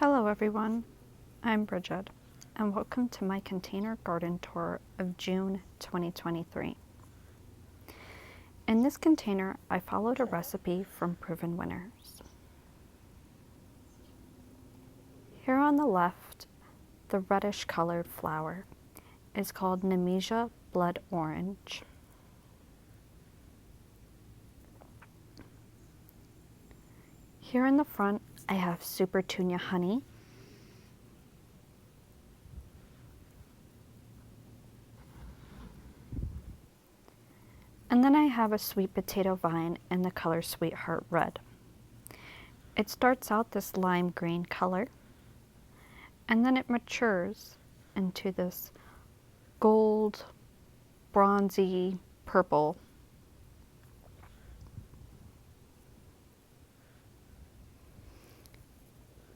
Hello everyone, I'm Bridget, and welcome to my container garden tour of June 2023. In this container, I followed a recipe from Proven Winners. Here on the left, the reddish colored flower is called Nemesia Blood Orange. Here in the front, I have Super Tunia Honey. And then I have a sweet potato vine in the color Sweetheart Red. It starts out this lime green color, and then it matures into this gold, bronzy purple.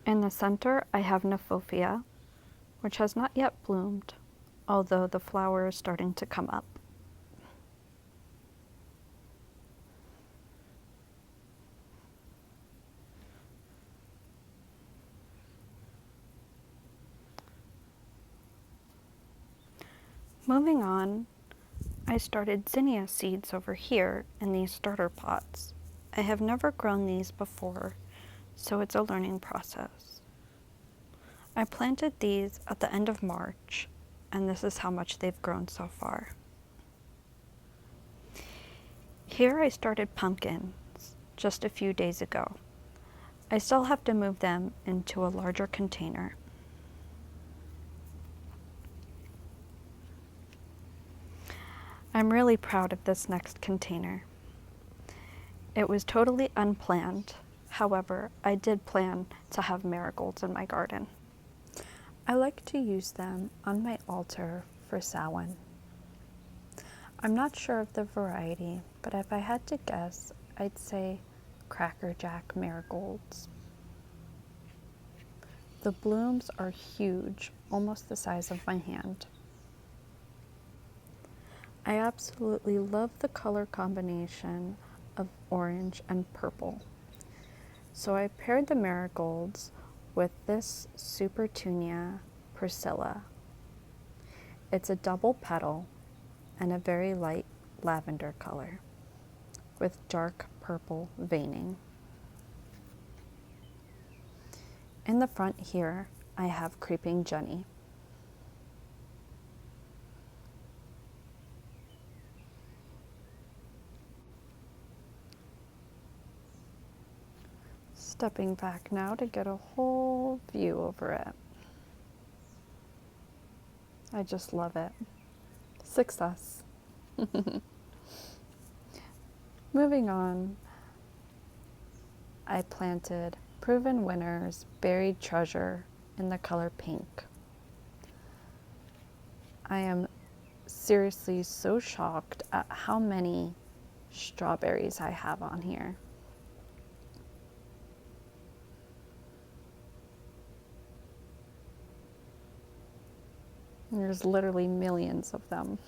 In the center, I have Nephophia, which has not yet bloomed, although the flower is starting to come up. Moving on, I started zinnia seeds over here in these starter pots. I have never grown these before, so it's a learning process. I planted these at the end of March, and this is how much they've grown so far. Here I started pumpkins just a few days ago. I still have to move them into a larger container. I'm really proud of this next container. It was totally unplanned. However, I did plan to have marigolds in my garden. I like to use them on my altar for Samhain. I'm not sure of the variety, but if I had to guess, I'd say Cracker Jack marigolds. The blooms are huge, almost the size of my hand. I absolutely love the color combination of orange and purple. So I paired the marigolds with this Super Tunia Priscilla. It's a double petal and a very light lavender color with dark purple veining. In the front here, I have Creeping Jenny. Stepping back now to get a whole view over it. I just love it. Success. Moving on, I planted Proven Winners Buried Treasure in the color pink. I am seriously so shocked at how many strawberries I have on here. There's literally millions of them.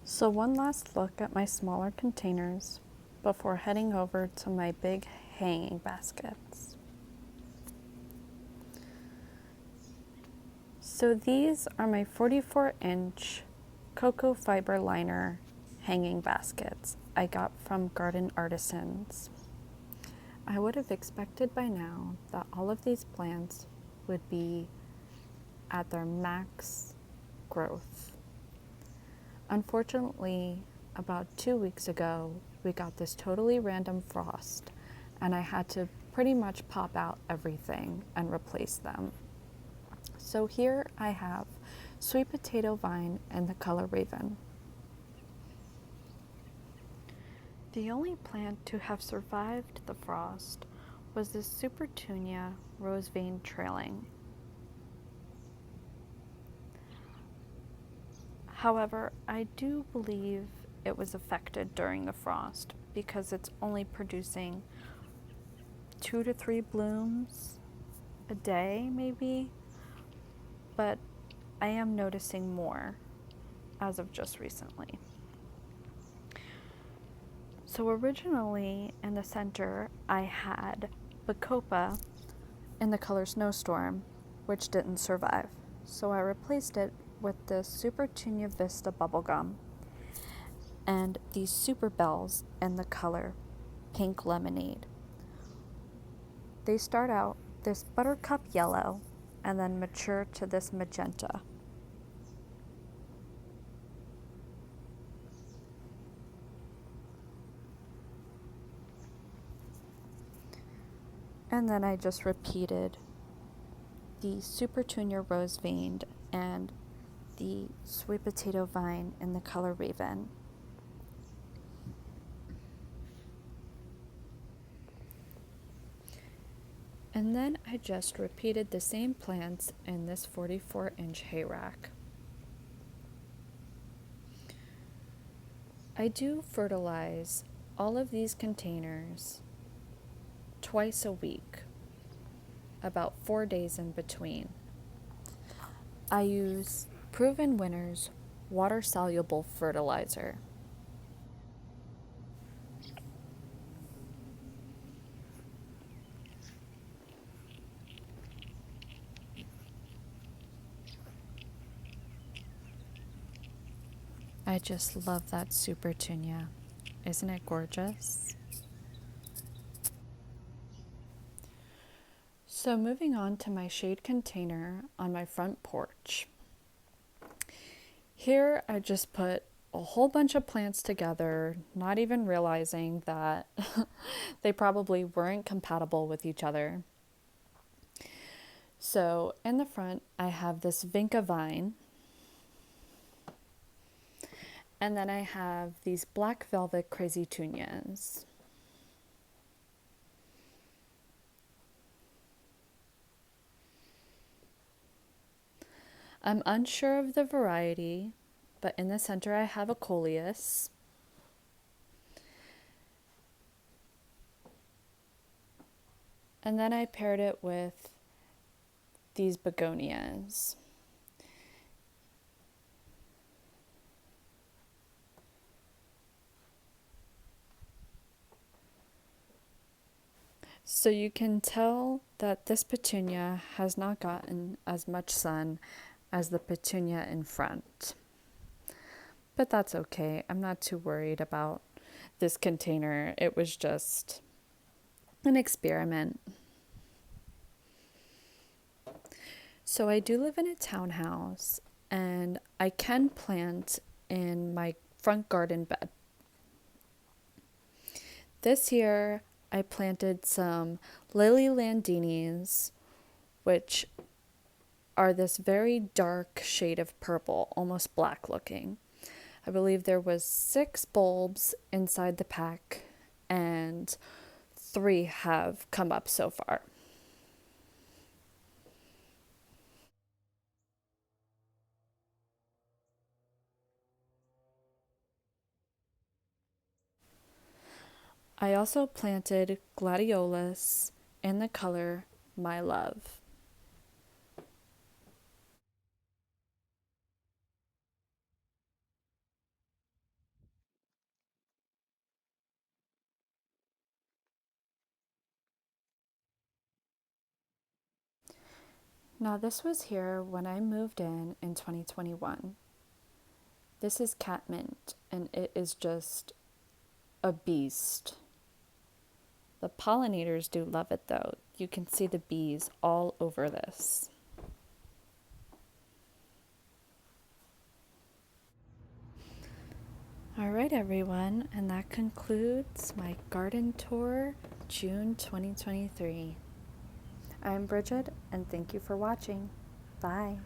So one last look at my smaller containers before heading over to my big hanging baskets. So these are my 44-inch cocoa fiber liner hanging baskets I got from Garden Artisans. I would have expected by now that all of these plants would be at their max growth. Unfortunately, about 2 weeks ago, we got this totally random frost, and I had to pretty much pop out everything and replace them. So here I have Sweet Potato Vine in the color Raven. The only plant to have survived the frost was this Super Tunia Rose Vein Trailing. However, I do believe it was affected during the frost because it's only producing 2 to 3 blooms a day maybe, but I am noticing more. as of just recently. So originally in the center, I had Bacopa in the color Snowstorm, which didn't survive. So I replaced it with this Super Tunia Vista bubblegum and these Super Bells in the color Pink Lemonade. They start out this buttercup yellow and then mature to this magenta. And then I just repeated the Super Tunia Rose Veined and the Sweet Potato Vine in the color Raven. And then I just repeated the same plants in this 44-inch hay rack. I do fertilize all of these containers twice a week, about 4 days in between. I use Proven Winners water-soluble fertilizer. I just love that Super Tunia. Isn't it gorgeous? So moving on to my shade container on my front porch. Here I just put a whole bunch of plants together, not even realizing that they probably weren't compatible with each other. So in the front I have this Vinca vine, and then I have these black velvet crazy tunias. I'm unsure of the variety, but in the center I have a coleus. And then I paired it with these begonias. So you can tell that this petunia has not gotten as much sun as the petunia in front. But that's okay. I'm not too worried about this container. It was just an experiment. So I do live in a townhouse and I can plant in my front garden bed. This year I planted some lily landinis, which are this very dark shade of purple, almost black looking. I believe there was 6 bulbs inside the pack and 3 have come up so far. I also planted gladiolus in the color My Love. Now this was here when I moved in 2021. This is catmint and it is just a beast. The pollinators do love it though. You can see the bees all over this. All right, everyone, and that concludes my garden tour June 2023. I'm Bridget, and thank you for watching. Bye.